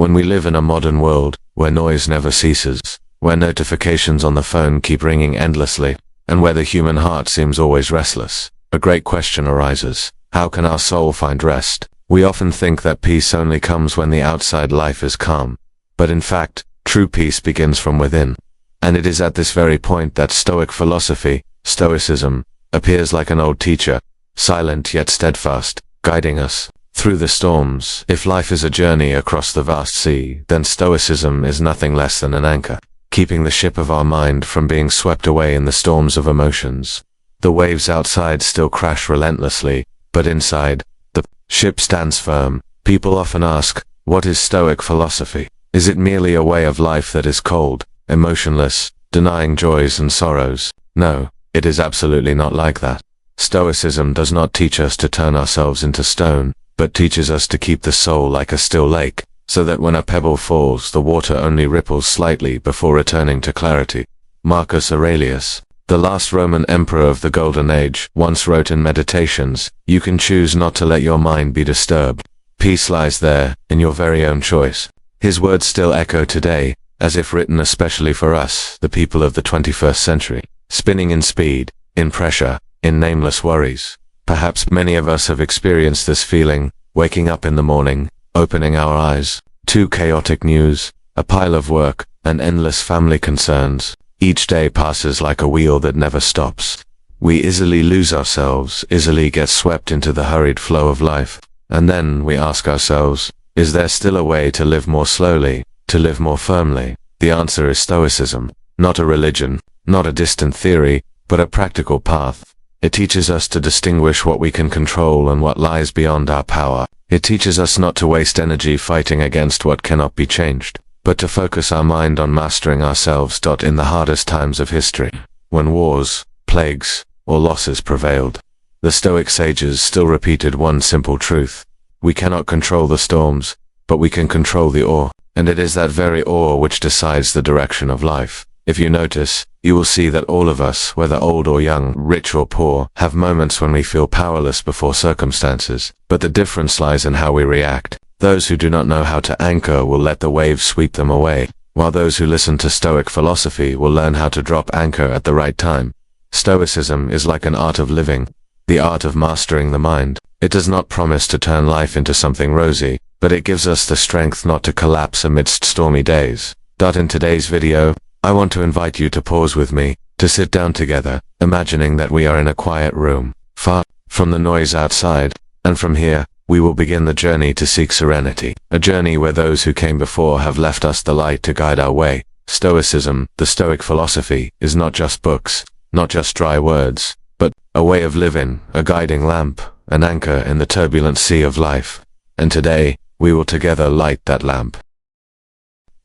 When we live in a modern world, where noise never ceases, where notifications on the phone keep ringing endlessly, and where the human heart seems always restless, a great question arises. How can our soul find rest? We often think that peace only comes when the outside life is calm. But in fact, true peace begins from within. And it is at this very point that Stoic philosophy, Stoicism, appears like an old teacher, silent yet steadfast, guiding us through the storms. If life is a journey across the vast sea, then Stoicism is nothing less than an anchor, keeping the ship of our mind from being swept away in the storms of emotions. The waves outside still crash relentlessly, but inside, the ship stands firm. People often ask, what is Stoic philosophy? Is it merely a way of life that is cold, emotionless, denying joys and sorrows? No, it is absolutely not like that. Stoicism does not teach us to turn ourselves into stone, but teaches us to keep the soul like a still lake, so that when a pebble falls, the water only ripples slightly before returning to clarity. Marcus Aurelius, the last Roman emperor of the Golden Age, once wrote in Meditations, "You can choose not to let your mind be disturbed. Peace lies there, in your very own choice." His words still echo today, as if written especially for us, the people of the 21st century, spinning in speed, in pressure, in nameless worries. Perhaps many of us have experienced this feeling, waking up in the morning, opening our eyes to chaotic news, a pile of work, and endless family concerns. Each day passes like a wheel that never stops. We easily lose ourselves, easily get swept into the hurried flow of life. And then we ask ourselves, is there still a way to live more slowly, to live more firmly? The answer is Stoicism, not a religion, not a distant theory, but a practical path. It teaches us to distinguish what we can control and what lies beyond our power. It teaches us not to waste energy fighting against what cannot be changed, but to focus our mind on mastering ourselves. In the hardest times of history, when wars, plagues, or losses prevailed, the Stoic sages still repeated one simple truth. We cannot control the storms, but we can control the awe, and it is that very awe which decides the direction of life. If you notice, you will see that all of us, whether old or young, rich or poor, have moments when we feel powerless before circumstances, but the difference lies in how we react. Those who do not know how to anchor will let the waves sweep them away, while those who listen to Stoic philosophy will learn how to drop anchor at the right time. Stoicism is like an art of living, the art of mastering the mind. It does not promise to turn life into something rosy, but it gives us the strength not to collapse amidst stormy days. In today's video, I want to invite you to pause with me, to sit down together, imagining that we are in a quiet room, far from the noise outside, and from here, we will begin the journey to seek serenity, a journey where those who came before have left us the light to guide our way. Stoicism, the Stoic philosophy, is not just books, not just dry words, but a way of living, a guiding lamp, an anchor in the turbulent sea of life. And today, we will together light that lamp.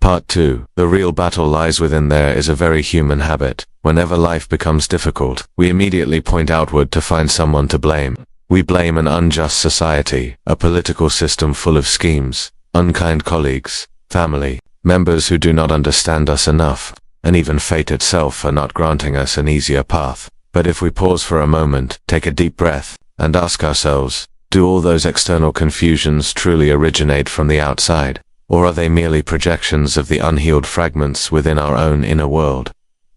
Part 2. The real battle lies within. There is a very human habit. Whenever life becomes difficult, we immediately point outward to find someone to blame. We blame an unjust society, a political system full of schemes, unkind colleagues, family members who do not understand us enough, and even fate itself for not granting us an easier path. But if we pause for a moment, take a deep breath, and ask ourselves, do all those external confusions truly originate from the outside? Or are they merely projections of the unhealed fragments within our own inner world?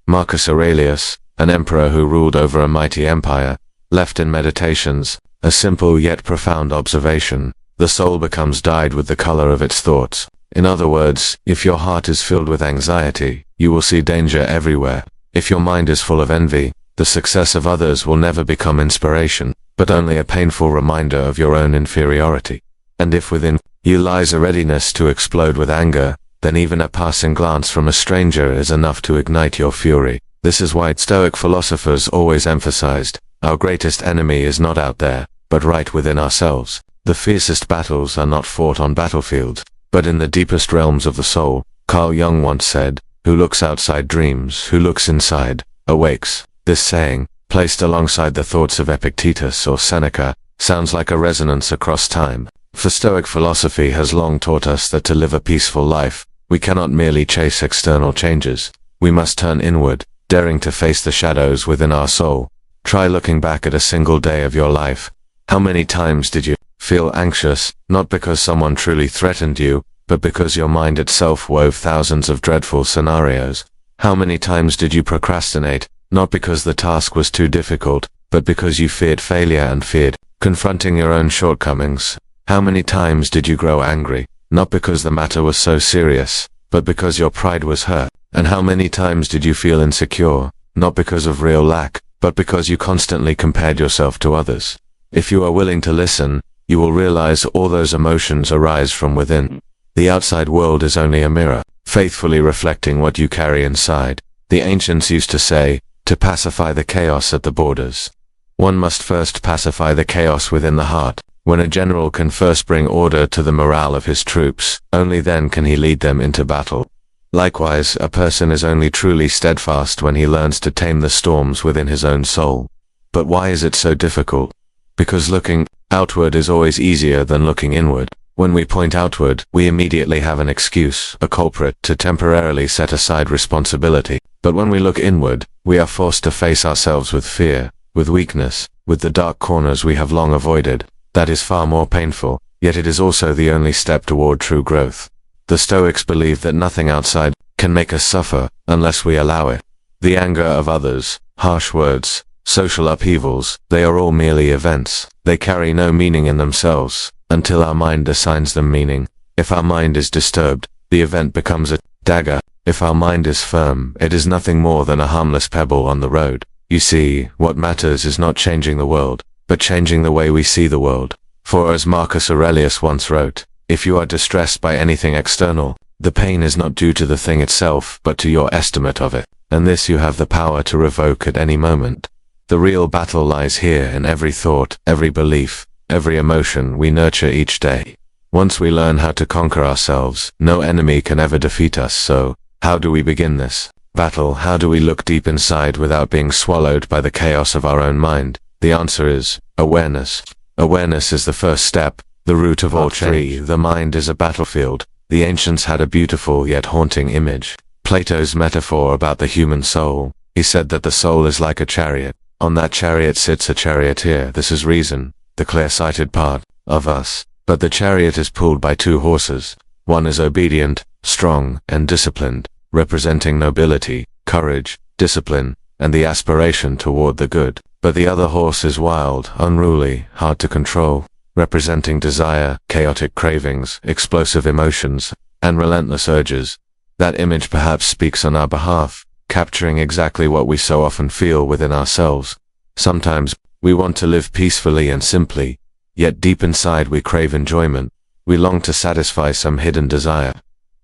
Marcus Aurelius, an emperor who ruled over a mighty empire, left in Meditations a simple yet profound observation. The soul becomes dyed with the color of its thoughts. In other words, if your heart is filled with anxiety, you will see danger everywhere. If your mind is full of envy, the success of others will never become inspiration, but only a painful reminder of your own inferiority. And if within you lies a readiness to explode with anger, then even a passing glance from a stranger is enough to ignite your fury. This is why Stoic philosophers always emphasized, our greatest enemy is not out there, but right within ourselves. The fiercest battles are not fought on battlefields, but in the deepest realms of the soul. Carl Jung once said, who looks outside dreams, who looks inside, awakes. This saying, placed alongside the thoughts of Epictetus or Seneca, sounds like a resonance across time. For Stoic philosophy has long taught us that to live a peaceful life, we cannot merely chase external changes. We must turn inward, daring to face the shadows within our soul. Try looking back at a single day of your life. How many times did you feel anxious, not because someone truly threatened you, but because your mind itself wove thousands of dreadful scenarios. How many times did you procrastinate, not because the task was too difficult, but because you feared failure and feared confronting your own shortcomings? How many times did you grow angry, not because the matter was so serious, but because your pride was hurt? And how many times did you feel insecure, not because of real lack, but because you constantly compared yourself to others? If you are willing to listen, you will realize all those emotions arise from within. The outside world is only a mirror, faithfully reflecting what you carry inside. The ancients used to say, to pacify the chaos at the borders, one must first pacify the chaos within the heart. When a general can first bring order to the morale of his troops, only then can he lead them into battle. Likewise, a person is only truly steadfast when he learns to tame the storms within his own soul. But why is it so difficult? Because looking outward is always easier than looking inward. When we point outward, we immediately have an excuse, a culprit, to temporarily set aside responsibility. But when we look inward, we are forced to face ourselves with fear, with weakness, with the dark corners we have long avoided. That is far more painful, yet it is also the only step toward true growth. The Stoics believe that nothing outside can make us suffer unless we allow it. The anger of others, harsh words, social upheavals, they are all merely events. They carry no meaning in themselves, until our mind assigns them meaning. If our mind is disturbed, the event becomes a dagger. If our mind is firm, it is nothing more than a harmless pebble on the road. You see, what matters is not changing the world, but changing the way we see the world. For as Marcus Aurelius once wrote, if you are distressed by anything external, the pain is not due to the thing itself, but to your estimate of it, and this you have the power to revoke at any moment. The real battle lies here in every thought, every belief, every emotion we nurture each day. Once we learn how to conquer ourselves, no enemy can ever defeat us. So, how do we begin this battle? How do we look deep inside without being swallowed by the chaos of our own mind? The answer is awareness. Awareness is the first step, the root of all change. The mind is a battlefield. The ancients had a beautiful yet haunting image. Plato's metaphor about the human soul. He said that the soul is like a chariot. On that chariot sits a charioteer. This is reason, the clear-sighted part of us. But the chariot is pulled by two horses. One is obedient, strong, and disciplined, representing nobility, courage, discipline, and the aspiration toward the good. But the other horse is wild, unruly, hard to control, representing desire, chaotic cravings, explosive emotions, and relentless urges. That image perhaps speaks on our behalf, capturing exactly what we so often feel within ourselves. Sometimes, we want to live peacefully and simply, yet deep inside we crave enjoyment. We long to satisfy some hidden desire.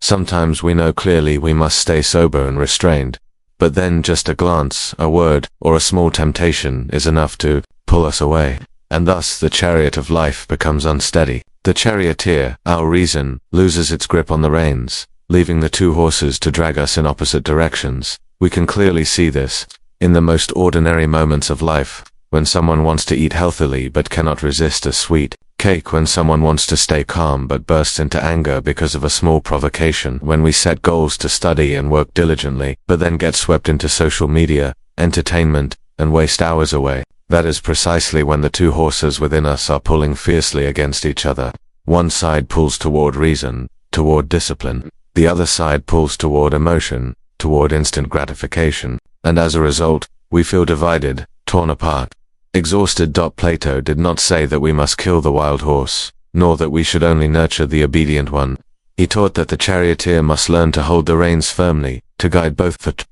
Sometimes we know clearly we must stay sober and restrained, but then just a glance, a word, or a small temptation is enough to pull us away. And thus the chariot of life becomes unsteady. The charioteer, our reason, loses its grip on the reins, leaving the two horses to drag us in opposite directions. We can clearly see this in the most ordinary moments of life, when someone wants to eat healthily but cannot resist a sweet cake, when someone wants to stay calm but bursts into anger because of a small provocation, when we set goals to study and work diligently, but then get swept into social media, entertainment, and waste hours away. That is precisely when the two horses within us are pulling fiercely against each other. One side pulls toward reason, toward discipline. The other side pulls toward emotion, toward instant gratification. And as a result, we feel divided, torn apart, exhausted. Plato did not say that we must kill the wild horse, nor that we should only nurture the obedient one. He taught that the charioteer must learn to hold the reins firmly, to guide both feet.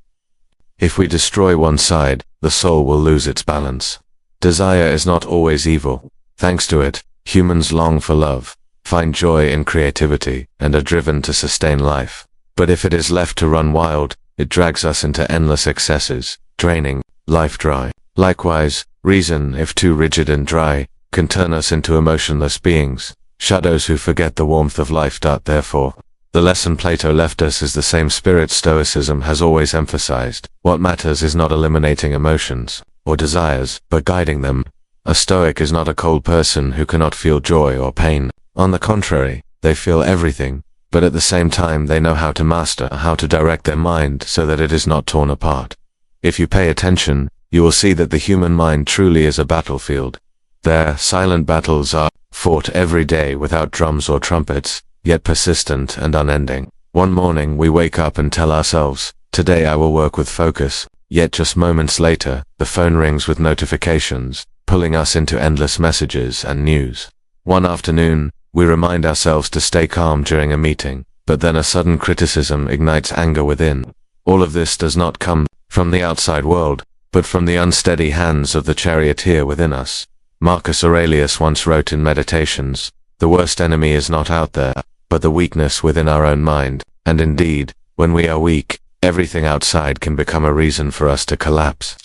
If we destroy one side, the soul will lose its balance. Desire is not always evil. Thanks to it, humans long for love, find joy in creativity, and are driven to sustain life. But if it is left to run wild, it drags us into endless excesses, draining life dry. Likewise, reason, if too rigid and dry, can turn us into emotionless beings, shadows who forget the warmth of life. Therefore, the lesson Plato left us is the same spirit Stoicism has always emphasized. What matters is not eliminating emotions or desires, but guiding them. A Stoic is not a cold person who cannot feel joy or pain. On the contrary, they feel everything, but at the same time they know how to master, how to direct their mind so that it is not torn apart. If you pay attention, you will see that the human mind truly is a battlefield. There, silent battles are fought every day without drums or trumpets, yet persistent and unending. One morning we wake up and tell ourselves, today I will work with focus, yet just moments later, the phone rings with notifications, pulling us into endless messages and news. One afternoon, we remind ourselves to stay calm during a meeting, but then a sudden criticism ignites anger within. All of this does not come from the outside world, but from the unsteady hands of the charioteer within us. Marcus Aurelius once wrote in Meditations, "The worst enemy is not out there, but the weakness within our own mind," and indeed, when we are weak, everything outside can become a reason for us to collapse.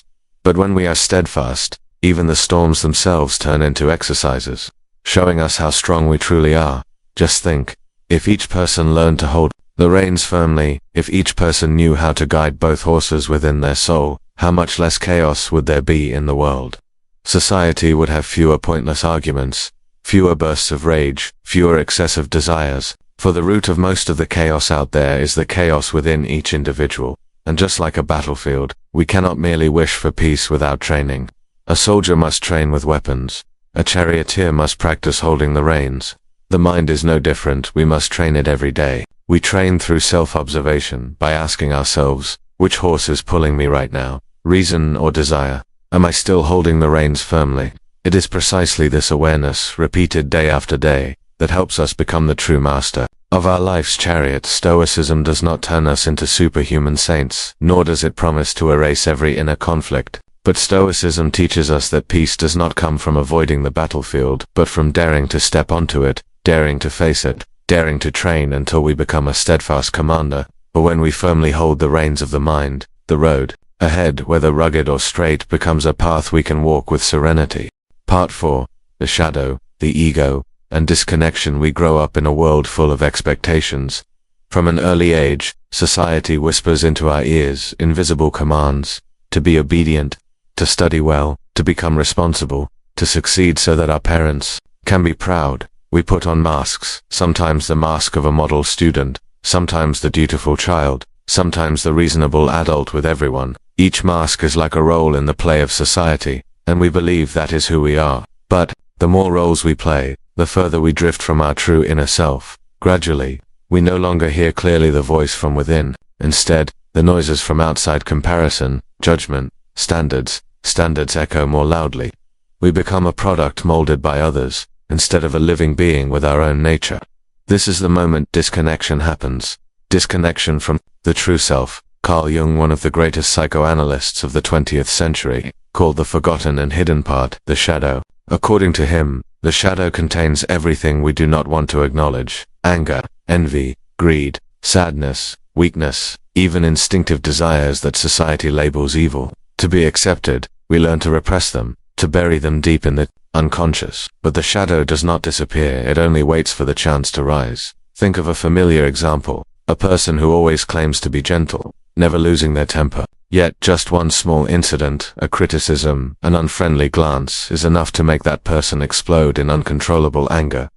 But when we are steadfast, even the storms themselves turn into exercises, showing us how strong we truly are. Just think, if each person learned to hold the reins firmly, if each person knew how to guide both horses within their soul, how much less chaos would there be in the world? Society would have fewer pointless arguments, fewer bursts of rage, fewer excessive desires, for the root of most of the chaos out there is the chaos within each individual. And just like a battlefield, we cannot merely wish for peace without training. A soldier must train with weapons. A charioteer must practice holding the reins. The mind is no different, we must train it every day. We train through self-observation, by asking ourselves, which horse is pulling me right now? Reason or desire? Am I still holding the reins firmly? It is precisely this awareness, repeated day after day, that helps us become the true master of our life's chariot. Stoicism does not turn us into superhuman saints, nor does it promise to erase every inner conflict. But Stoicism teaches us that peace does not come from avoiding the battlefield, but from daring to step onto it, daring to face it, daring to train until we become a steadfast commander. For when we firmly hold the reins of the mind, the road ahead, whether rugged or straight, becomes a path we can walk with serenity. Part 4. The shadow, the ego, and disconnection. We grow up in a world full of expectations. From an early age, society whispers into our ears invisible commands, to be obedient, to study well, to become responsible, to succeed so that our parents can be proud. We put on masks, sometimes the mask of a model student, sometimes the dutiful child, sometimes the reasonable adult with everyone. Each mask is like a role in the play of society, and we believe that is who we are. But, the more roles we play, the further we drift from our true inner self. Gradually, we no longer hear clearly the voice from within. Instead, the noises from outside, comparison, judgment, standards echo more loudly. We become a product molded by others, instead of a living being with our own nature. This is the moment disconnection happens. Disconnection from the true self. Carl Jung, one of the greatest psychoanalysts of the 20th century, called the forgotten and hidden part the shadow. According to him, the shadow contains everything we do not want to acknowledge: anger, envy, greed, sadness, weakness, even instinctive desires that society labels evil. To be accepted, we learn to repress them, to bury them deep in the unconscious. But the shadow does not disappear, it only waits for the chance to rise. Think of a familiar example, a person who always claims to be gentle, never losing their temper. Yet just one small incident, a criticism, an unfriendly glance, is enough to make that person explode in uncontrollable anger.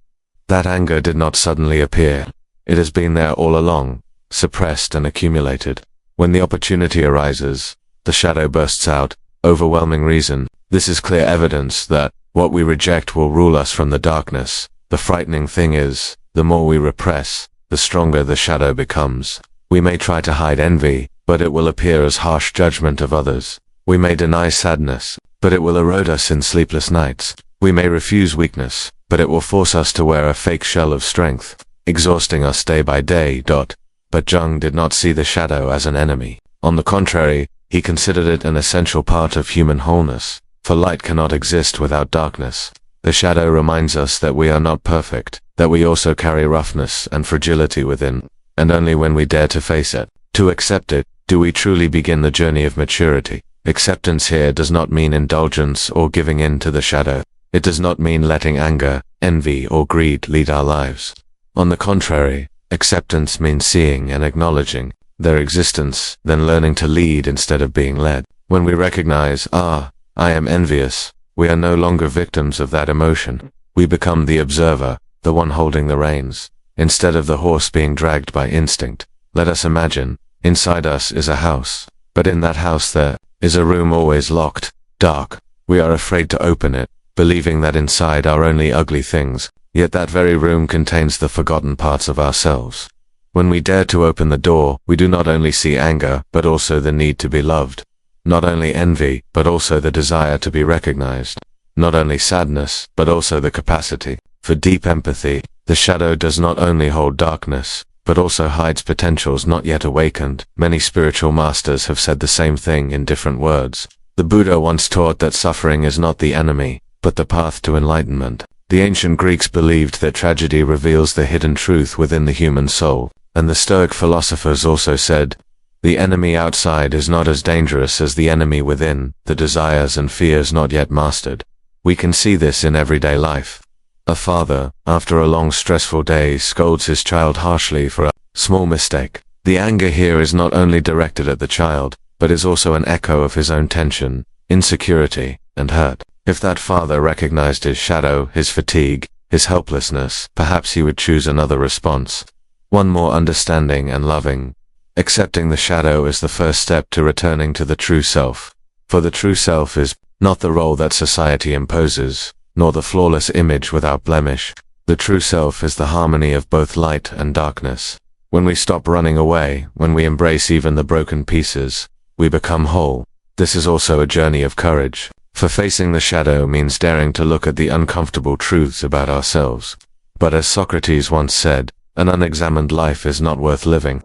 That anger did not suddenly appear. It has been there all along, suppressed and accumulated. When the opportunity arises, the shadow bursts out. Overwhelming reason. This is clear evidence that what we reject will rule us from the darkness. The frightening thing is, the more we repress, the stronger the shadow becomes. We may try to hide envy, but it will appear as harsh judgment of others. We may deny sadness, but it will erode us in sleepless nights. We may refuse weakness, but it will force us to wear a fake shell of strength, exhausting us day by day. But Jung did not see the shadow as an enemy. On the contrary, he considered it an essential part of human wholeness, for light cannot exist without darkness. The shadow reminds us that we are not perfect, that we also carry roughness and fragility within, and only when we dare to face it, to accept it, do we truly begin the journey of maturity. Acceptance here does not mean indulgence or giving in to the shadow. It does not mean letting anger, envy, or greed lead our lives. On the contrary, acceptance means seeing and acknowledging their existence, then learning to lead instead of being led. When we recognize, I am envious, we are no longer victims of that emotion. We become the observer, the one holding the reins, instead of the horse being dragged by instinct. Let us imagine, inside us is a house, but in that house there is a room always locked, dark. We are afraid to open it, believing that inside are only ugly things. Yet that very room contains the forgotten parts of ourselves. When we dare to open the door, we do not only see anger, but also the need to be loved. Not only envy, but also the desire to be recognized. Not only sadness, but also the capacity for deep empathy. The shadow does not only hold darkness, but also hides potentials not yet awakened. Many spiritual masters have said the same thing in different words. The Buddha once taught that suffering is not the enemy, but the path to enlightenment. The ancient Greeks believed that tragedy reveals the hidden truth within the human soul, and the Stoic philosophers also said, the enemy outside is not as dangerous as the enemy within, the desires and fears not yet mastered. We can see this in everyday life. A father, after a long stressful day, scolds his child harshly for a small mistake. The anger here is not only directed at the child, but is also an echo of his own tension, insecurity, and hurt. If that father recognized his shadow, his fatigue, his helplessness, perhaps he would choose another response. One more understanding and loving. Accepting the shadow is the first step to returning to the true self. For the true self is not the role that society imposes, nor the flawless image without blemish. The true self is the harmony of both light and darkness. When we stop running away, when we embrace even the broken pieces, we become whole. This is also a journey of courage. For facing the shadow means daring to look at the uncomfortable truths about ourselves. But as Socrates once said, an unexamined life is not worth living.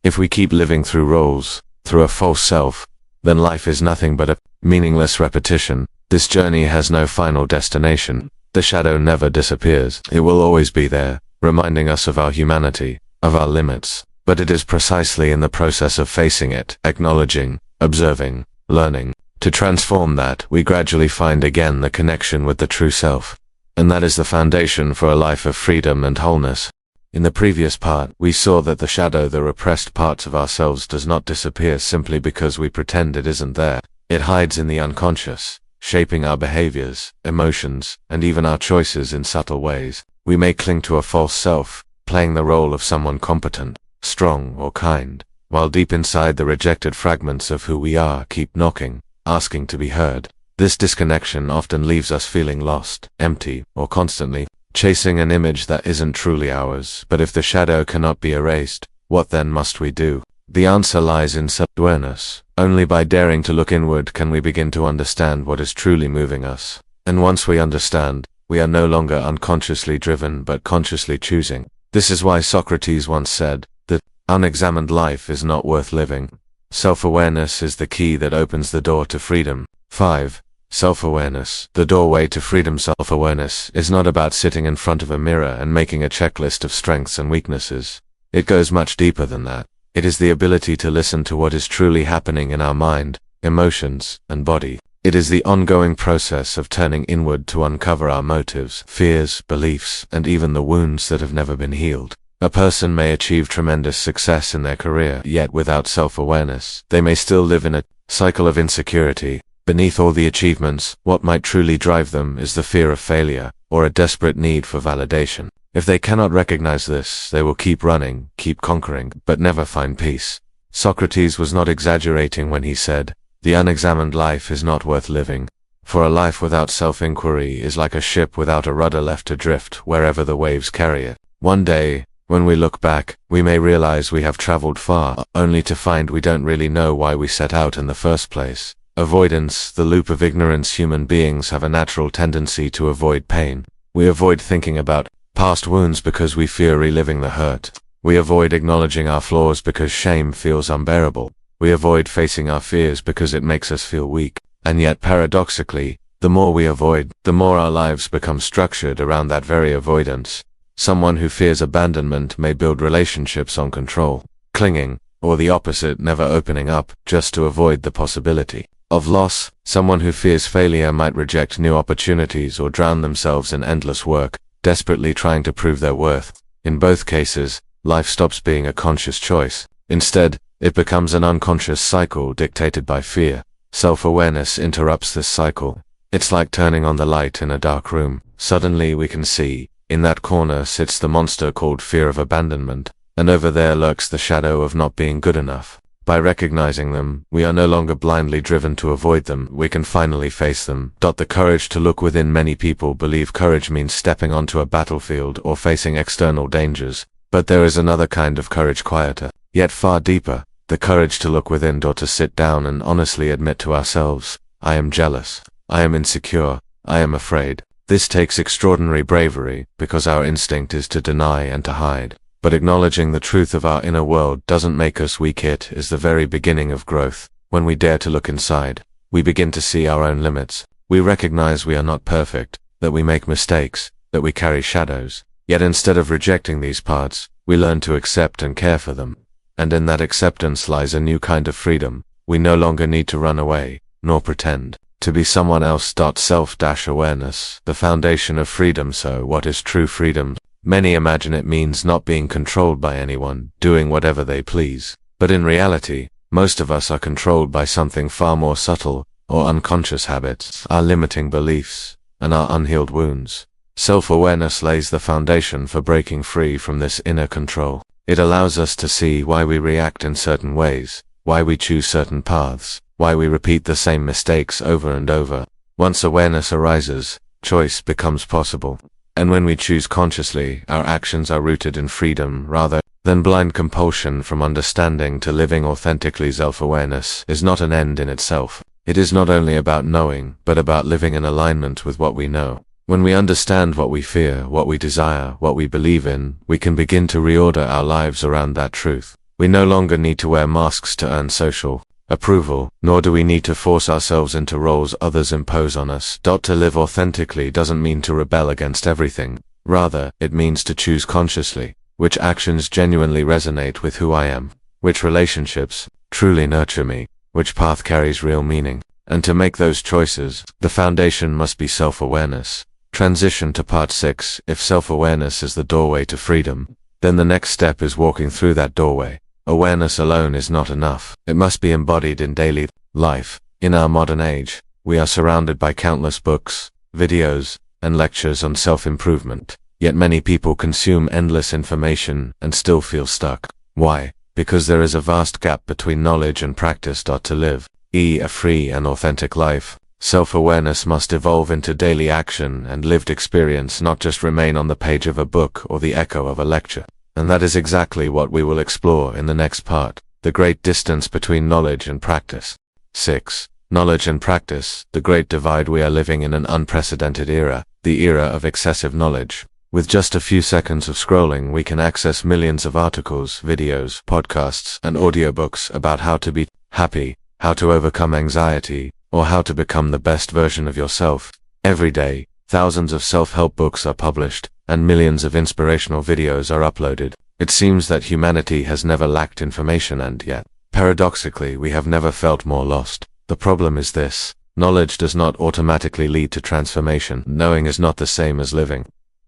If we keep living through roles, through a false self, then life is nothing but a meaningless repetition. This journey has no final destination. The shadow never disappears. It will always be there, reminding us of our humanity, of our limits. But it is precisely in the process of facing it, acknowledging, observing, learning, to transform that we gradually find again the connection with the true self. And that is the foundation for a life of freedom and wholeness. In the previous part, we saw that the shadow, the repressed parts of ourselves, does not disappear simply because we pretend it isn't there. It hides in the unconscious, shaping our behaviors, emotions, and even our choices in subtle ways. We may cling to a false self, playing the role of someone competent, strong, or kind, while deep inside the rejected fragments of who we are keep knocking, asking to be heard. This disconnection often leaves us feeling lost, empty, or constantly chasing an image that isn't truly ours. But if the shadow cannot be erased, what then must we do? The answer lies in self-awareness. Only by daring to look inward can we begin to understand what is truly moving us. And once we understand, we are no longer unconsciously driven but consciously choosing. This is why Socrates once said that unexamined life is not worth living. Self-awareness is the key that opens the door to freedom. 5. Self-awareness, the doorway to freedom. Self-awareness is not about sitting in front of a mirror and making a checklist of strengths and weaknesses. It goes much deeper than that. It is the ability to listen to what is truly happening in our mind, emotions, and body. It is the ongoing process of turning inward to uncover our motives, fears, beliefs, and even the wounds that have never been healed. A person may achieve tremendous success in their career, yet without self-awareness, they may still live in a cycle of insecurity. Beneath all the achievements, what might truly drive them is the fear of failure, or a desperate need for validation. If they cannot recognize this, they will keep running, keep conquering, but never find peace. Socrates was not exaggerating when he said, "The unexamined life is not worth living." For a life without self-inquiry is like a ship without a rudder left to drift wherever the waves carry it. One day, when we look back, we may realize we have traveled far, only to find we don't really know why we set out in the first place. Avoidance, the loop of ignorance. Human beings have a natural tendency to avoid pain. We avoid thinking about past wounds because we fear reliving the hurt. We avoid acknowledging our flaws because shame feels unbearable. We avoid facing our fears because it makes us feel weak. And yet, paradoxically, the more we avoid, the more our lives become structured around that very avoidance. Someone who fears abandonment may build relationships on control, clinging, or the opposite, never opening up, just to avoid the possibility of loss. Someone who fears failure might reject new opportunities or drown themselves in endless work, desperately trying to prove their worth. In both cases, life stops being a conscious choice. Instead, it becomes an unconscious cycle dictated by fear. Self-awareness interrupts this cycle. It's like turning on the light in a dark room. Suddenly we can see, in that corner sits the monster called fear of abandonment, and over there lurks the shadow of not being good enough. By recognizing them, we are no longer blindly driven to avoid them, we can finally face them. The courage to look within. Many people believe courage means stepping onto a battlefield or facing external dangers, but there is another kind of courage, quieter, yet far deeper, the courage to look within, to sit down and honestly admit to ourselves, I am jealous, I am insecure, I am afraid. This takes extraordinary bravery, because our instinct is to deny and to hide. But acknowledging the truth of our inner world doesn't make us weak. It is the very beginning of growth. When we dare to look inside, we begin to see our own limits. We recognize we are not perfect, that we make mistakes, that we carry shadows. Yet instead of rejecting these parts, we learn to accept and care for them. And in that acceptance lies a new kind of freedom. We no longer need to run away, nor pretend to be someone else. Self-awareness, the foundation of freedom. So what is true freedom? Many imagine it means not being controlled by anyone, doing whatever they please. But in reality, most of us are controlled by something far more subtle, or unconscious habits, our limiting beliefs, and our unhealed wounds. Self-awareness lays the foundation for breaking free from this inner control. It allows us to see why we react in certain ways, why we choose certain paths, why we repeat the same mistakes over and over. Once awareness arises, choice becomes possible. And when we choose consciously, our actions are rooted in freedom rather than blind compulsion. From understanding to living authentically. Self-awareness is not an end in itself. It is not only about knowing, but about living in alignment with what we know. When we understand what we fear, what we desire, what we believe in, we can begin to reorder our lives around that truth. We no longer need to wear masks to earn social approval, nor do we need to force ourselves into roles others impose on us. To live authentically doesn't mean to rebel against everything. Rather, it means to choose consciously which actions genuinely resonate with who I am, which relationships truly nurture me, which path carries real meaning. And to make those choices, the foundation must be self-awareness. Transition to part 6. If self-awareness is the doorway to freedom, then the next step is walking through that doorway. Awareness alone is not enough. It must be embodied in daily life. In our modern age, we are surrounded by countless books, videos, and lectures on self-improvement. Yet many people consume endless information and still feel stuck. Why? Because there is a vast gap between knowledge and practice. To live a free and authentic life, self-awareness must evolve into daily action and lived experience, not just remain on the page of a book or the echo of a lecture. And that is exactly what we will explore in the next part, the great distance between knowledge and practice. 6. Knowledge and practice, the great divide. We are living in an unprecedented era, the era of excessive knowledge. With just a few seconds of scrolling, we can access millions of articles, videos, podcasts, and audiobooks about how to be happy, how to overcome anxiety, or how to become the best version of yourself. Every day, thousands of self-help books are published, and millions of inspirational videos are uploaded. It seems that humanity has never lacked information, and yet, paradoxically, we have never felt more lost. The problem is this: knowledge does not automatically lead to transformation. Knowing is not the same as living.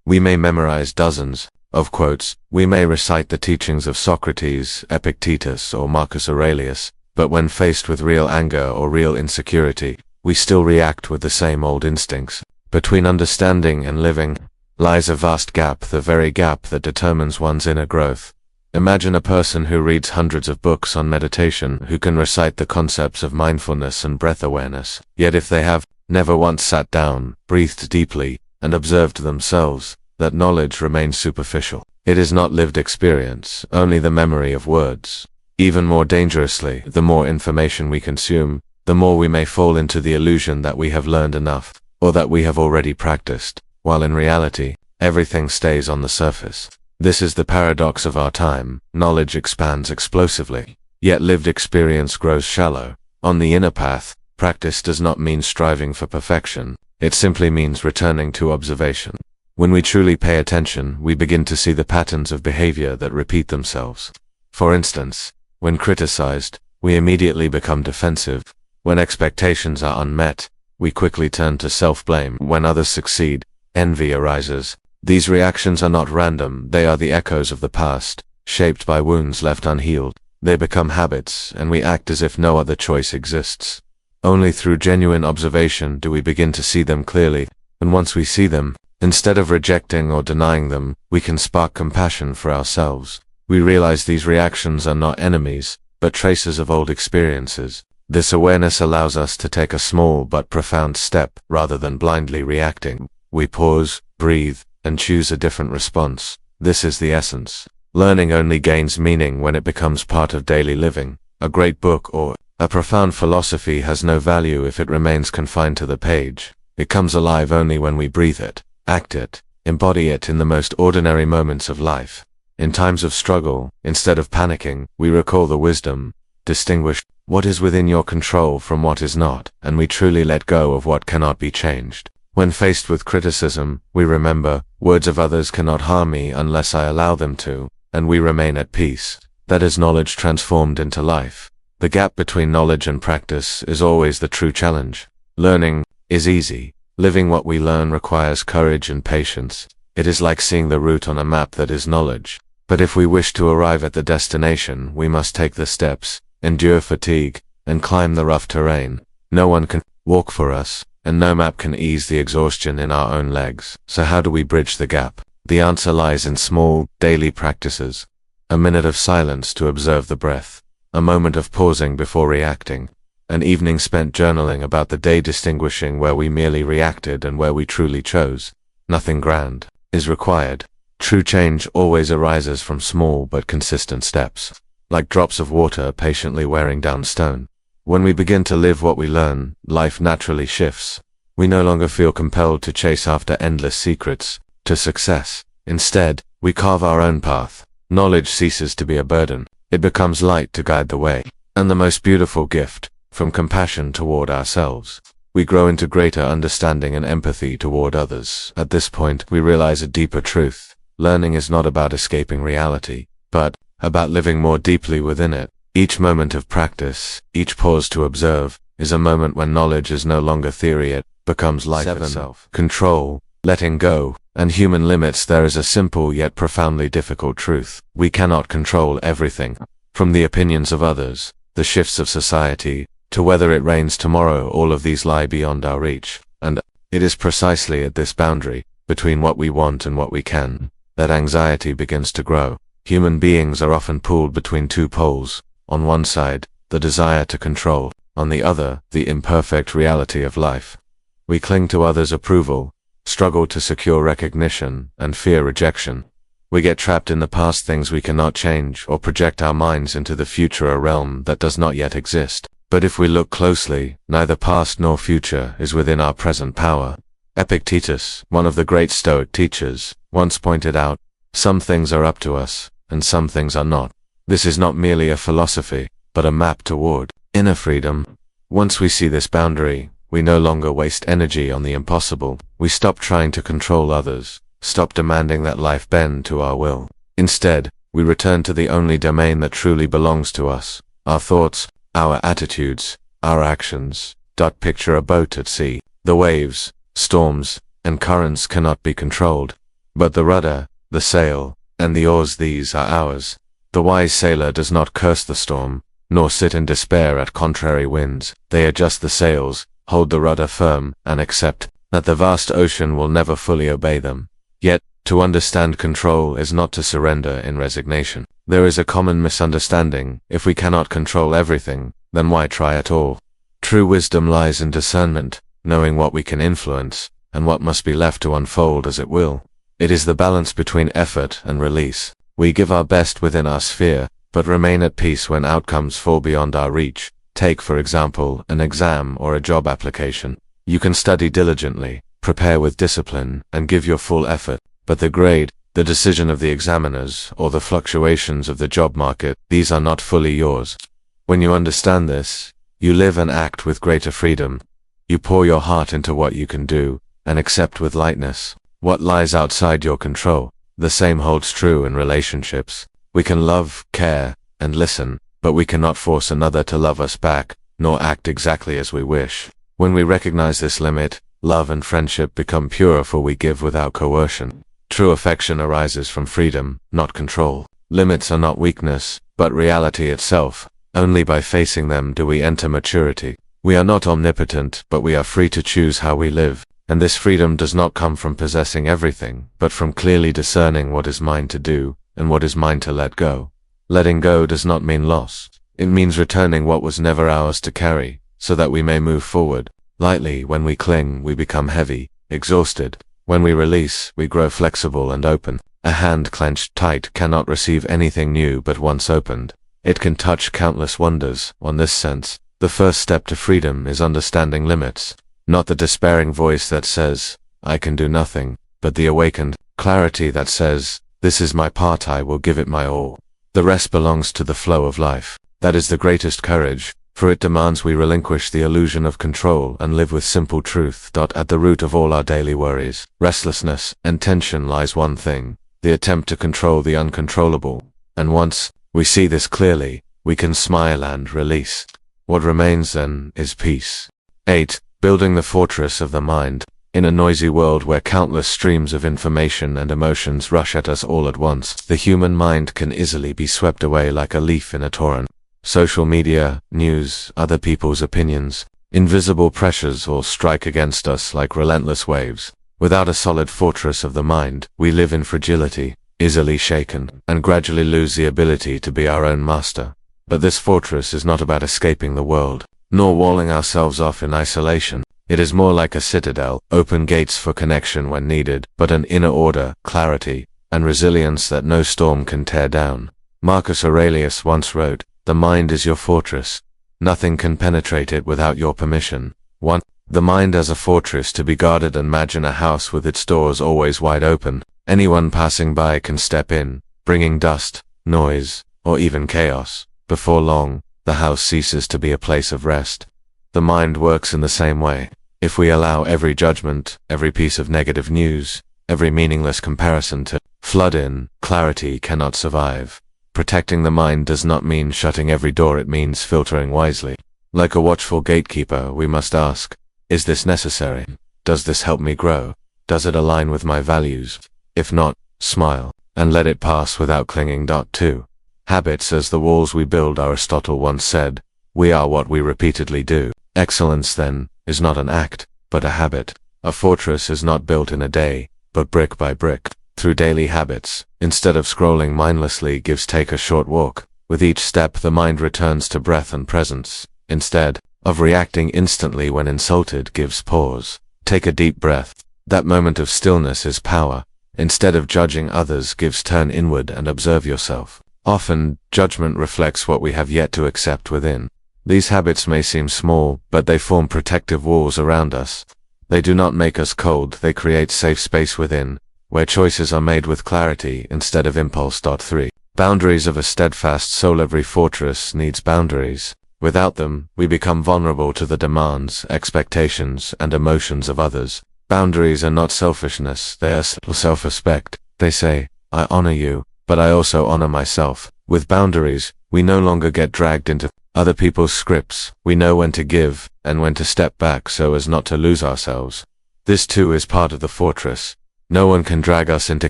We may memorize dozens of quotes, we may recite the teachings of Socrates, Epictetus, or Marcus Aurelius, but when faced with real anger or real insecurity, we still react with the same old instincts. Between understanding and living lies a vast gap, the very gap that determines one's inner growth. Imagine a person who reads hundreds of books on meditation, who can recite the concepts of mindfulness and breath awareness, yet if they have never once sat down, breathed deeply, and observed themselves, that knowledge remains superficial. It is not lived experience, only the memory of words. Even more dangerously, the more information we consume, the more we may fall into the illusion that we have learned enough, or that we have already practiced, while in reality, everything stays on the surface. This is the paradox of our time. Knowledge expands explosively, yet lived experience grows shallow. On the inner path, practice does not mean striving for perfection. It simply means returning to observation. When we truly pay attention, we begin to see the patterns of behavior that repeat themselves. For instance, when criticized, we immediately become defensive. When expectations are unmet, we quickly turn to self-blame. When others succeed, envy arises. These reactions are not random, they are the echoes of the past, shaped by wounds left unhealed. They become habits, and we act as if no other choice exists. Only through genuine observation do we begin to see them clearly, and once we see them, instead of rejecting or denying them, we can spark compassion for ourselves. We realize these reactions are not enemies, but traces of old experiences. This awareness allows us to take a small but profound step rather than blindly reacting. We pause, breathe, and choose a different response. This is the essence. Learning only gains meaning when it becomes part of daily living. A great book or a profound philosophy has no value if it remains confined to the page. It comes alive only when we breathe it, act it, embody it in the most ordinary moments of life. In times of struggle, instead of panicking, we recall the wisdom, distinguish what is within your control from what is not, and we truly let go of what cannot be changed. When faced with criticism, we remember, words of others cannot harm me unless I allow them to, and we remain at peace. That is knowledge transformed into life. The gap between knowledge and practice is always the true challenge. Learning is easy. Living what we learn requires courage and patience. It is like seeing the route on a map that is knowledge. But if we wish to arrive at the destination, we must take the steps, endure fatigue, and climb the rough terrain. No one can walk for us, and no map can ease the exhaustion in our own legs. So how do we bridge the gap? The answer lies in small, daily practices. A minute of silence to observe the breath. A moment of pausing before reacting. An evening spent journaling about the day, distinguishing where we merely reacted and where we truly chose. Nothing grand is required. True change always arises from small but consistent steps. Like drops of water patiently wearing down stone. When we begin to live what we learn, life naturally shifts. We no longer feel compelled to chase after endless secrets to success. Instead, we carve our own path. Knowledge ceases to be a burden. It becomes light to guide the way. And the most beautiful gift, from compassion toward ourselves, we grow into greater understanding and empathy toward others. At this point, we realize a deeper truth. Learning is not about escaping reality, but about living more deeply within it. Each moment of practice, each pause to observe, is a moment when knowledge is no longer theory, it becomes life itself. Control, letting go, and human limits. There is a simple yet profoundly difficult truth. We cannot control everything. From the opinions of others, the shifts of society, to whether it rains tomorrow, all of these lie beyond our reach. And it is precisely at this boundary, between what we want and what we can, that anxiety begins to grow. Human beings are often pulled between two poles. On one side, the desire to control. On the other, the imperfect reality of life. We cling to others' approval, struggle to secure recognition, and fear rejection. We get trapped in the past, things we cannot change, or project our minds into the future, a realm that does not yet exist. But if we look closely, neither past nor future is within our present power. Epictetus, one of the great Stoic teachers, once pointed out, some things are up to us, and some things are not. This is not merely a philosophy, but a map toward inner freedom. Once we see this boundary, we no longer waste energy on the impossible. We stop trying to control others, stop demanding that life bend to our will. Instead, we return to the only domain that truly belongs to us, our thoughts, our attitudes, our actions. Picture a boat at sea. The waves, storms, and currents cannot be controlled. But the rudder, the sail, and the oars, these are ours. The wise sailor does not curse the storm, nor sit in despair at contrary winds. They adjust the sails, hold the rudder firm, and accept that the vast ocean will never fully obey them. Yet, to understand control is not to surrender in resignation. There is a common misunderstanding: if we cannot control everything, then why try at all? True wisdom lies in discernment, knowing what we can influence, and what must be left to unfold as it will. It is the balance between effort and release. We give our best within our sphere, but remain at peace when outcomes fall beyond our reach. Take, for example, an exam or a job application. You can study diligently, prepare with discipline, and give your full effort, but the grade, the decision of the examiners, or the fluctuations of the job market, these are not fully yours. When you understand this, you live and act with greater freedom. You pour your heart into what you can do, and accept with lightness what lies outside your control. The same holds true in relationships. We can love, care, and listen, but we cannot force another to love us back, nor act exactly as we wish. When we recognize this limit, love and friendship become pure, for we give without coercion. True affection arises from freedom, not control. Limits are not weakness, but reality itself. Only by facing them do we enter maturity. We are not omnipotent, but we are free to choose how we live. And this freedom does not come from possessing everything, but from clearly discerning what is mine to do, and what is mine to let go. Letting go does not mean loss. It means returning what was never ours to carry, so that we may move forward. Lightly, when we cling, we become heavy, exhausted. When we release, we grow flexible and open. A hand clenched tight cannot receive anything new but once opened. It can touch countless wonders. On this sense, the first step to freedom is understanding limits. Not the despairing voice that says, I can do nothing, but the awakened clarity that says, this is my part, I will give it my all. The rest belongs to the flow of life. That is the greatest courage, for it demands we relinquish the illusion of control and live with simple truth. At the root of all our daily worries, restlessness, and tension lies one thing, the attempt to control the uncontrollable. And once we see this clearly, we can smile and release. What remains then is peace. 8. Building the fortress of the mind. In a noisy world where countless streams of information and emotions rush at us all at once, the human mind can easily be swept away like a leaf in a torrent. Social media, news, other people's opinions, invisible pressures all strike against us like relentless waves. Without a solid fortress of the mind, we live in fragility, easily shaken, and gradually lose the ability to be our own master. But this fortress is not about escaping the world, nor walling ourselves off in isolation. It is more like a citadel, open gates for connection when needed, but an inner order, clarity, and resilience that no storm can tear down. Marcus Aurelius once wrote, the mind is your fortress. Nothing can penetrate it without your permission. 1. The mind as a fortress to be guarded. Imagine a house with its doors always wide open. Anyone passing by can step in, bringing dust, noise, or even chaos. Before long, the house ceases to be a place of rest. The mind works in the same way. If we allow every judgment, every piece of negative news, every meaningless comparison to flood in, clarity cannot survive. Protecting the mind does not mean shutting every door, it means filtering wisely. Like a watchful gatekeeper, we must ask, is this necessary? Does this help me grow? Does it align with my values? If not, smile, and let it pass without clinging. 2. Habits as the walls we build. Aristotle once said, we are what we repeatedly do. Excellence, then, is not an act, but a habit. A fortress is not built in a day, but brick by brick. Through daily habits, instead of scrolling mindlessly, take a short walk. With each step the mind returns to breath and presence. Instead of reacting instantly when insulted, pause. Take a deep breath. That moment of stillness is power. Instead of judging others, turn inward and observe yourself. Often, judgment reflects what we have yet to accept within. These habits may seem small, but they form protective walls around us. They do not make us cold, they create safe space within, where choices are made with clarity instead of impulse. 3. Boundaries of a steadfast soul. Every fortress needs boundaries. Without them, we become vulnerable to the demands, expectations, and emotions of others. Boundaries are not selfishness, they are self-respect. They say, I honor you, but I also honor myself. With boundaries, we no longer get dragged into other people's scripts. We know when to give, and when to step back so as not to lose ourselves. This too is part of the fortress. No one can drag us into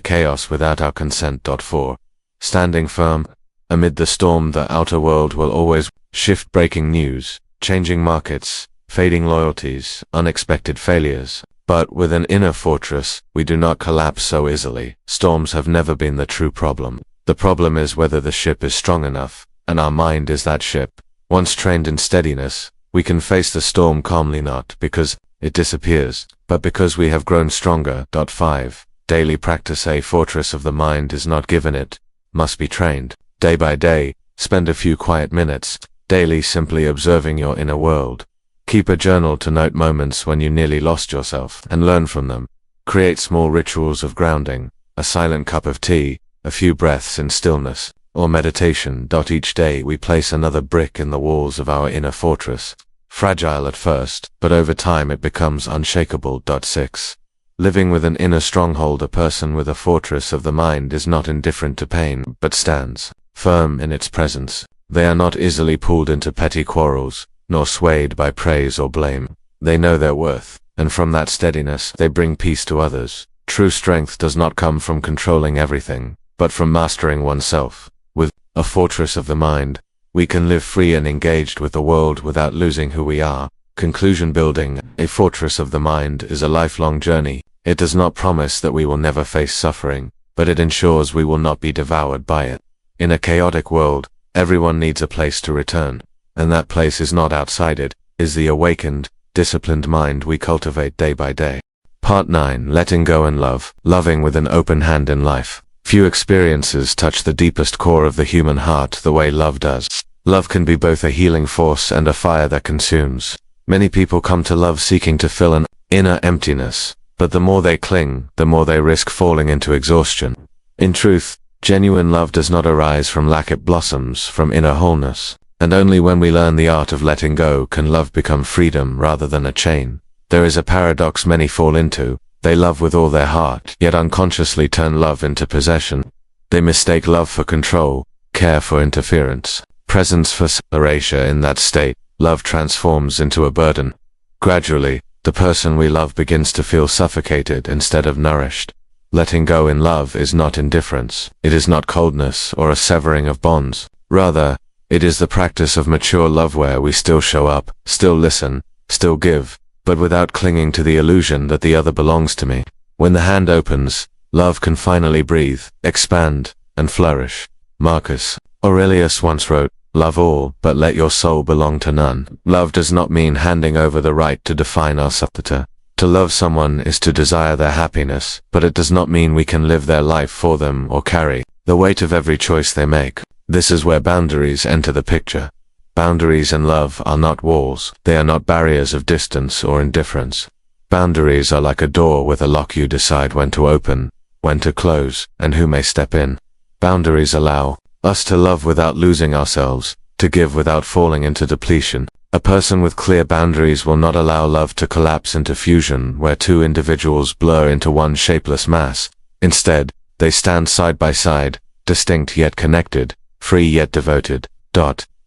chaos without our consent. 4. Standing firm. Amid the storm, the outer world will always shift. Breaking news, changing markets, fading loyalties, unexpected failures. But with an inner fortress, we do not collapse so easily. Storms have never been the true problem. The problem is whether the ship is strong enough, and our mind is that ship. Once trained in steadiness, we can face the storm calmly, not because it disappears, but because we have grown stronger. 5. Daily practice. A fortress of the mind is not given, it must be trained. Day by day, spend a few quiet minutes daily simply observing your inner world. Keep a journal to note moments when you nearly lost yourself and learn from them. Create small rituals of grounding, a silent cup of tea, a few breaths in stillness, or meditation. Each day we place another brick in the walls of our inner fortress. Fragile at first, but over time it becomes unshakable. 6. Living with an inner stronghold. A person with a fortress of the mind is not indifferent to pain, but stands firm in its presence. They are not easily pulled into petty quarrels, nor swayed by praise or blame. They know their worth, and from that steadiness they bring peace to others. True strength does not come from controlling everything, but from mastering oneself. With a fortress of the mind, we can live free and engaged with the world without losing who we are. Conclusion. Building a fortress of the mind is a lifelong journey. It does not promise that we will never face suffering, but it ensures we will not be devoured by it. In a chaotic world, Everyone needs a place to return, and that place is not outside it, is the awakened, disciplined mind we cultivate day by day. Part 9. Letting go and love, loving with an open hand in life. Few experiences touch the deepest core of the human heart the way love does. Love can be both a healing force and a fire that consumes. Many people come to love seeking to fill an inner emptiness, but the more they cling, the more they risk falling into exhaustion. In truth, genuine love does not arise from lack, it blossoms from inner wholeness. And only when we learn the art of letting go can love become freedom rather than a chain. There is a paradox many fall into. They love with all their heart, yet unconsciously turn love into possession. They mistake love for control, care for interference, presence for separation. In that state, love transforms into a burden. Gradually, the person we love begins to feel suffocated instead of nourished. Letting go in love is not indifference. It is not coldness or a severing of bonds. Rather, it is the practice of mature love where we still show up, still listen, still give, but without clinging to the illusion that the other belongs to me. When the hand opens, love can finally breathe, expand, and flourish. Marcus Aurelius once wrote, "Love all, but let your soul belong to none." Love does not mean handing over the right to define our subject. To love someone is to desire their happiness, but it does not mean we can live their life for them or carry the weight of every choice they make. This is where boundaries enter the picture. Boundaries and love are not walls. They are not barriers of distance or indifference. Boundaries are like a door with a lock. You decide when to open, when to close, and who may step in. Boundaries allow us to love without losing ourselves, to give without falling into depletion. A person with clear boundaries will not allow love to collapse into fusion where two individuals blur into one shapeless mass. Instead, they stand side by side, distinct yet connected, free yet devoted.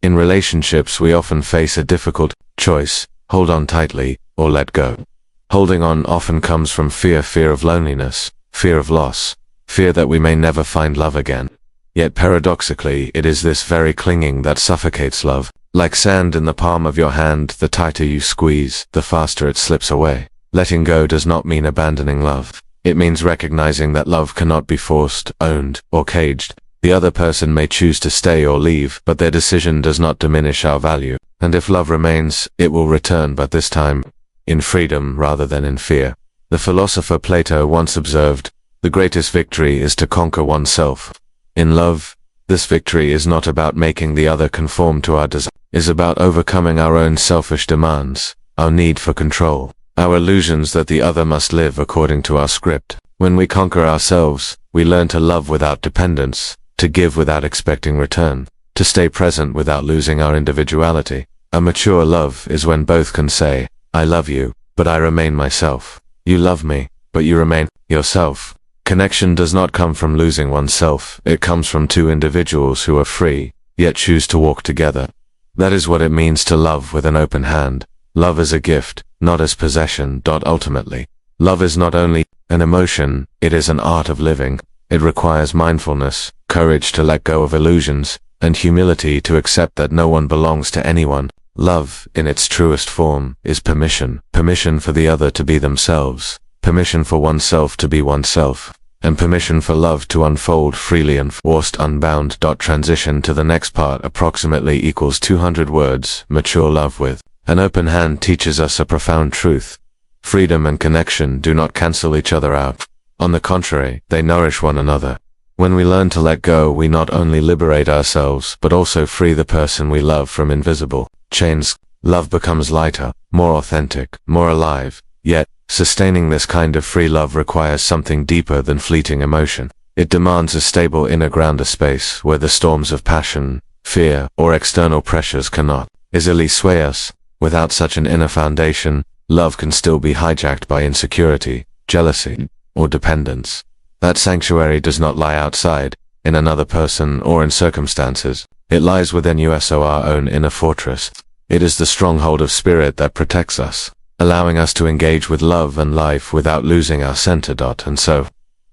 In relationships we often face a difficult choice: hold on tightly, or let go. Holding on often comes from fear of loneliness, fear of loss, fear that we may never find love again. Yet paradoxically, it is this very clinging that suffocates love. Like sand in the palm of your hand, the tighter you squeeze, the faster it slips away. Letting go does not mean abandoning love. It means recognizing that love cannot be forced, owned, or caged. The other person may choose to stay or leave, but their decision does not diminish our value. And if love remains, it will return, but this time, in freedom rather than in fear. The philosopher Plato once observed, "The greatest victory is to conquer oneself." In love, this victory is not about making the other conform to our desire. It is about overcoming our own selfish demands, our need for control, our illusions that the other must live according to our script. When we conquer ourselves, we learn to love without dependence, to give without expecting return, to stay present without losing our individuality. A mature love is when both can say, "I love you, but I remain myself. You love me, but you remain yourself." Connection does not come from losing oneself. It comes from two individuals who are free, yet choose to walk together. That is what it means to love with an open hand. Love is a gift, not as possession. Ultimately, love is not only an emotion, it is an art of living. It requires mindfulness, courage to let go of illusions, and humility to accept that no one belongs to anyone. Love, in its truest form, is permission. Permission for the other to be themselves, permission for oneself to be oneself, and permission for love to unfold freely and forced unbound. Transition to the next part approximately equals 200 words. Mature love with an open hand teaches us a profound truth. Freedom and connection do not cancel each other out. On the contrary, they nourish one another. When we learn to let go, we not only liberate ourselves, but also free the person we love from invisible chains. Love becomes lighter, more authentic, more alive. Yet, sustaining this kind of free love requires something deeper than fleeting emotion. It demands a stable inner ground, a space where the storms of passion, fear, or external pressures cannot easily sway us. Without such an inner foundation, love can still be hijacked by insecurity, jealousy, or dependence. That sanctuary does not lie outside, in another person or in circumstances. It lies within us, our own inner fortress. It is the stronghold of spirit that protects us, allowing us to engage with love and life without losing our center. And so,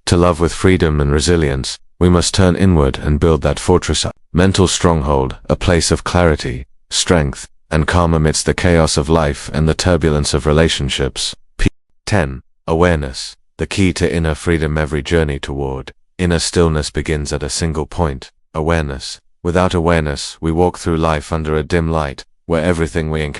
to love with freedom and resilience, we must turn inward and build that fortress, a mental stronghold, a place of clarity, strength, and calm amidst the chaos of life and the turbulence of relationships. 10. Awareness. The key to inner freedom. Every journey toward inner stillness begins at a single point, awareness. Without awareness, we walk through life under a dim light, where everything we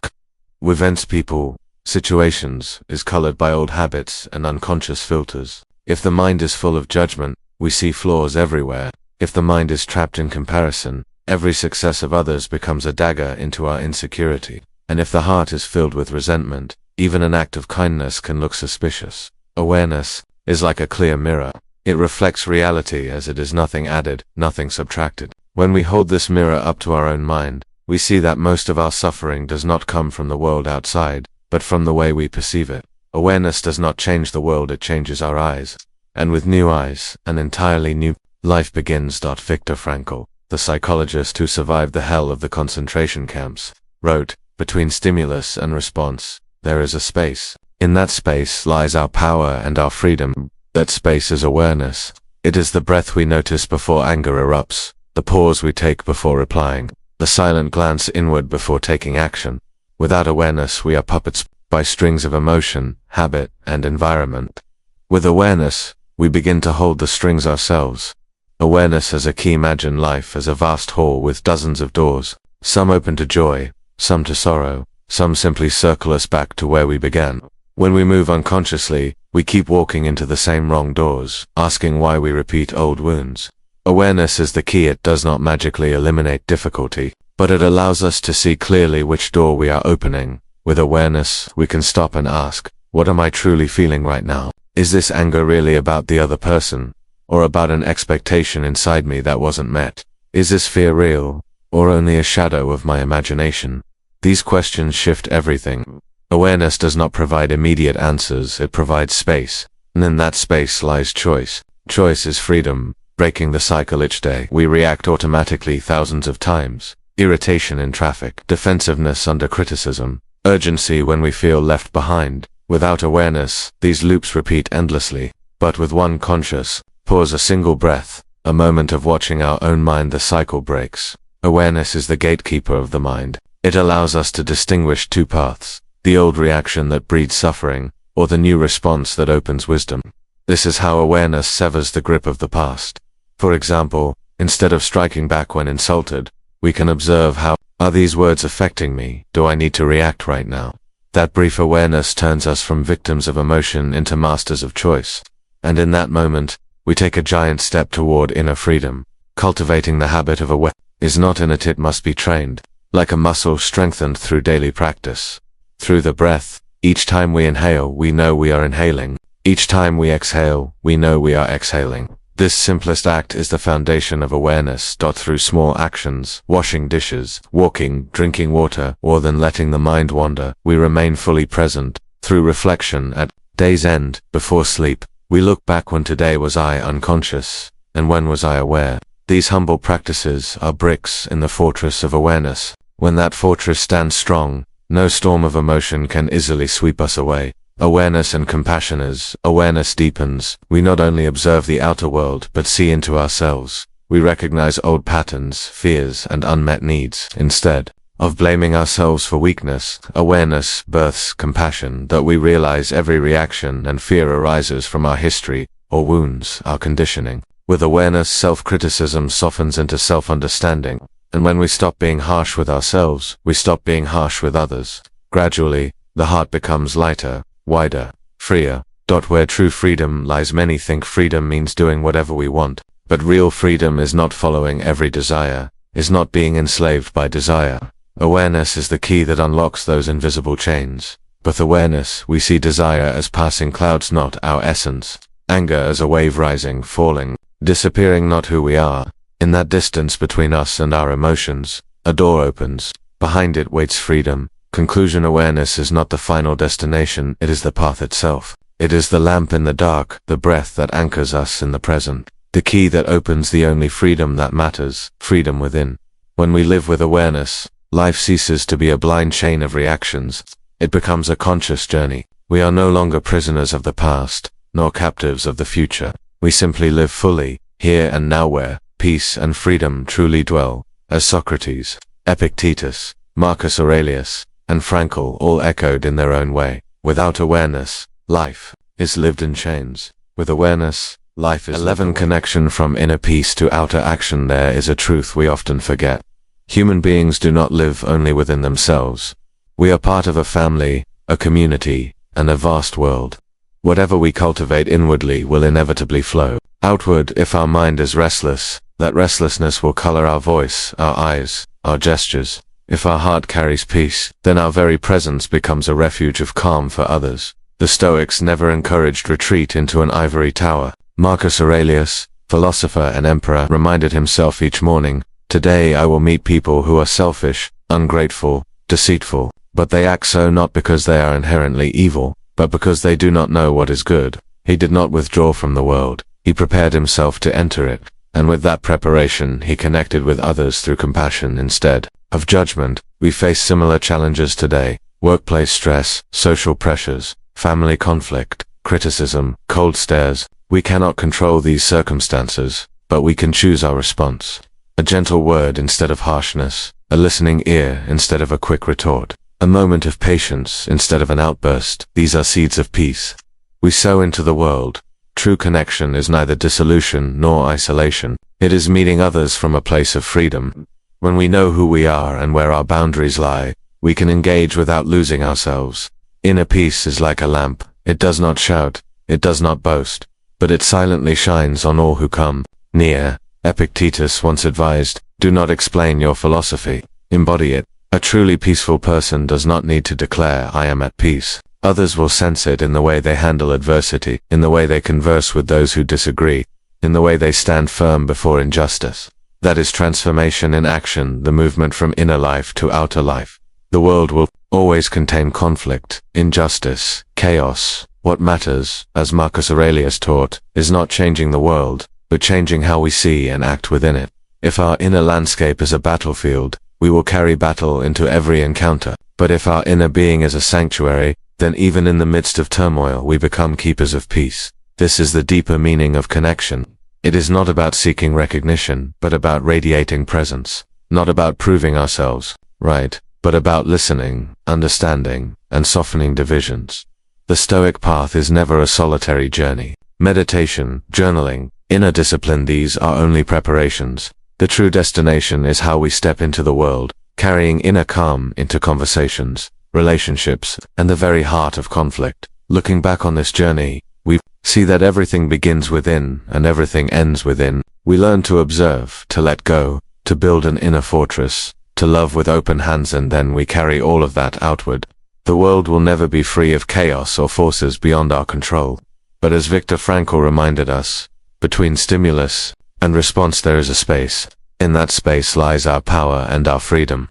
events, people, situations, is colored by old habits and unconscious filters. If the mind is full of judgment, we see flaws everywhere. If the mind is trapped in comparison, every success of others becomes a dagger into our insecurity. And if the heart is filled with resentment, even an act of kindness can look suspicious. Awareness is like a clear mirror. It reflects reality as it is, nothing added, nothing subtracted. When we hold this mirror up to our own mind, we see that most of our suffering does not come from the world outside, but from the way we perceive it. Awareness does not change the world, it changes our eyes. And with new eyes, an entirely new life begins. Viktor Frankl, the psychologist who survived the hell of the concentration camps, wrote, "Between stimulus and response, there is a space. In that space lies our power and our freedom. That space is awareness. It is the breath we notice before anger erupts, the pause we take before replying, the silent glance inward before taking action. Without awareness, we are puppets by strings of emotion, habit, and environment. With awareness, we begin to hold the strings ourselves. Awareness as a key. Imagine life as a vast hall with dozens of doors, some open to joy, some to sorrow, some simply circle us back to where we began. When we move unconsciously, we keep walking into the same wrong doors, asking why we repeat old wounds. Awareness is the key. It does not magically eliminate difficulty, but it allows us to see clearly which door we are opening. With awareness, we can stop and ask, what am I truly feeling right now? Is this anger really about the other person, or about an expectation inside me that wasn't met? Is this fear real, or only a shadow of my imagination? These questions shift everything. Awareness does not provide immediate answers, it provides space, and in that space lies choice. Choice is freedom, breaking the cycle. Each day, we react automatically thousands of times. Irritation in traffic, defensiveness under criticism, urgency when we feel left behind. Without awareness, these loops repeat endlessly. But with one conscious pause, a single breath, a moment of watching our own mind, the cycle breaks. Awareness is the gatekeeper of the mind. It allows us to distinguish two paths, the old reaction that breeds suffering, or the new response that opens wisdom. This is how awareness severs the grip of the past. For example, instead of striking back when insulted, we can observe how, are these words affecting me? Do I need to react right now? That brief awareness turns us from victims of emotion into masters of choice. And in that moment, we take a giant step toward inner freedom. Cultivating the habit of awareness is not innate, it must be trained, like a muscle strengthened through daily practice. Through the breath, each time we inhale, we know we are inhaling. Each time we exhale, we know we are exhaling. This simplest act is the foundation of awareness. Through small actions, washing dishes, walking, drinking water, or than letting the mind wander, we remain fully present. Through reflection at day's end, before sleep, we look back, when today was I unconscious, and when was I aware. These humble practices are bricks in the fortress of awareness. When that fortress stands strong, no storm of emotion can easily sweep us away. Awareness and compassion. As awareness deepens, we not only observe the outer world but see into ourselves. We recognize old patterns, fears, and unmet needs. Instead of blaming ourselves for weakness, awareness births compassion, that we realize every reaction and fear arises from our history, or wounds, our conditioning. With awareness, self-criticism softens into self-understanding, and when we stop being harsh with ourselves, we stop being harsh with others. Gradually, the heart becomes lighter, wider, freer. Where true freedom lies. Many think freedom means doing whatever we want, but real freedom is not following every desire, is not being enslaved by desire. Awareness is the key that unlocks those invisible chains. With awareness, we see desire as passing clouds, not our essence. Anger as a wave rising, falling, disappearing, not who we are. In that distance between us and our emotions, a door opens. Behind it waits freedom. Conclusion: awareness is not the final destination, it is the path itself. It is the lamp in the dark, the breath that anchors us in the present, the key that opens the only freedom that matters, freedom within. When we live with awareness, life ceases to be a blind chain of reactions. It becomes a conscious journey. We are no longer prisoners of the past, nor captives of the future. We simply live fully, here and now, where peace and freedom truly dwell. As Socrates, Epictetus, Marcus Aurelius, and Frankl all echoed in their own way. Without awareness, life is lived in chains. With awareness, Life is 11. Connection from inner peace to outer action. There is a truth we often forget. Human beings do not live only within themselves. We are part of a family, a community, and a vast world. Whatever we cultivate inwardly will inevitably flow outward. If our mind is restless, that restlessness will color our voice, our eyes, our gestures. If our heart carries peace, then our very presence becomes a refuge of calm for others. The Stoics never encouraged retreat into an ivory tower. Marcus Aurelius, philosopher and emperor, reminded himself each morning, "Today I will meet people who are selfish, ungrateful, deceitful, but they act so not because they are inherently evil, but because they do not know what is good." He did not withdraw from the world, he prepared himself to enter it, and with that preparation he connected with others through compassion instead of judgment. We face similar challenges today: workplace stress, social pressures, family conflict, criticism, cold stares. We cannot control these circumstances, but we can choose our response. A gentle word instead of harshness, a listening ear instead of a quick retort, a moment of patience instead of an outburst. These are seeds of peace we sow into the world. True connection is neither dissolution nor isolation. It is meeting others from a place of freedom. When we know who we are and where our boundaries lie, we can engage without losing ourselves. Inner peace is like a lamp. It does not shout, it does not boast, but it silently shines on all who come near. Epictetus once advised, "Do not explain your philosophy, embody it." A truly peaceful person does not need to declare, "I am at peace." Others will sense it in the way they handle adversity, in the way they converse with those who disagree, in the way they stand firm before injustice. That is transformation in action, the movement from inner life to outer life. The world will always contain conflict, injustice, chaos. What matters, as Marcus Aurelius taught, is not changing the world, but changing how we see and act within it. If our inner landscape is a battlefield, we will carry battle into every encounter. But if our inner being is a sanctuary, then even in the midst of turmoil we become keepers of peace. This is the deeper meaning of connection. It is not about seeking recognition, but about radiating presence. Not about proving ourselves right, but about listening, understanding, and softening divisions. The Stoic path is never a solitary journey. Meditation, journaling, inner discipline, these are only preparations. The true destination is how we step into the world, carrying inner calm into conversations, relationships, and the very heart of conflict. Looking back on this journey, we see that everything begins within and everything ends within. We learn to observe, to let go, to build an inner fortress, to love with open hands, and then we carry all of that outward. The world will never be free of chaos or forces beyond our control. But as Viktor Frankl reminded us, between stimulus and response there is a space. In that space lies our power and our freedom.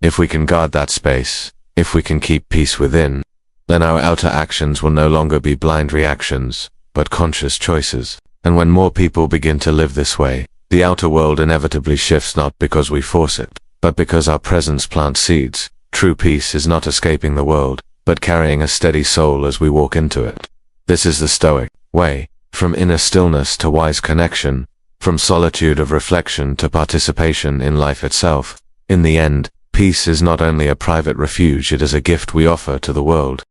If we can guard that space, if we can keep peace within, then our outer actions will no longer be blind reactions, but conscious choices. And when more people begin to live this way, the outer world inevitably shifts, not because we force it, but because our presence plants seeds. True peace is not escaping the world, but carrying a steady soul as we walk into it. This is the Stoic way, from inner stillness to wise connection, from solitude of reflection to participation in life itself. In the end, peace is not only a private refuge, it is a gift we offer to the world.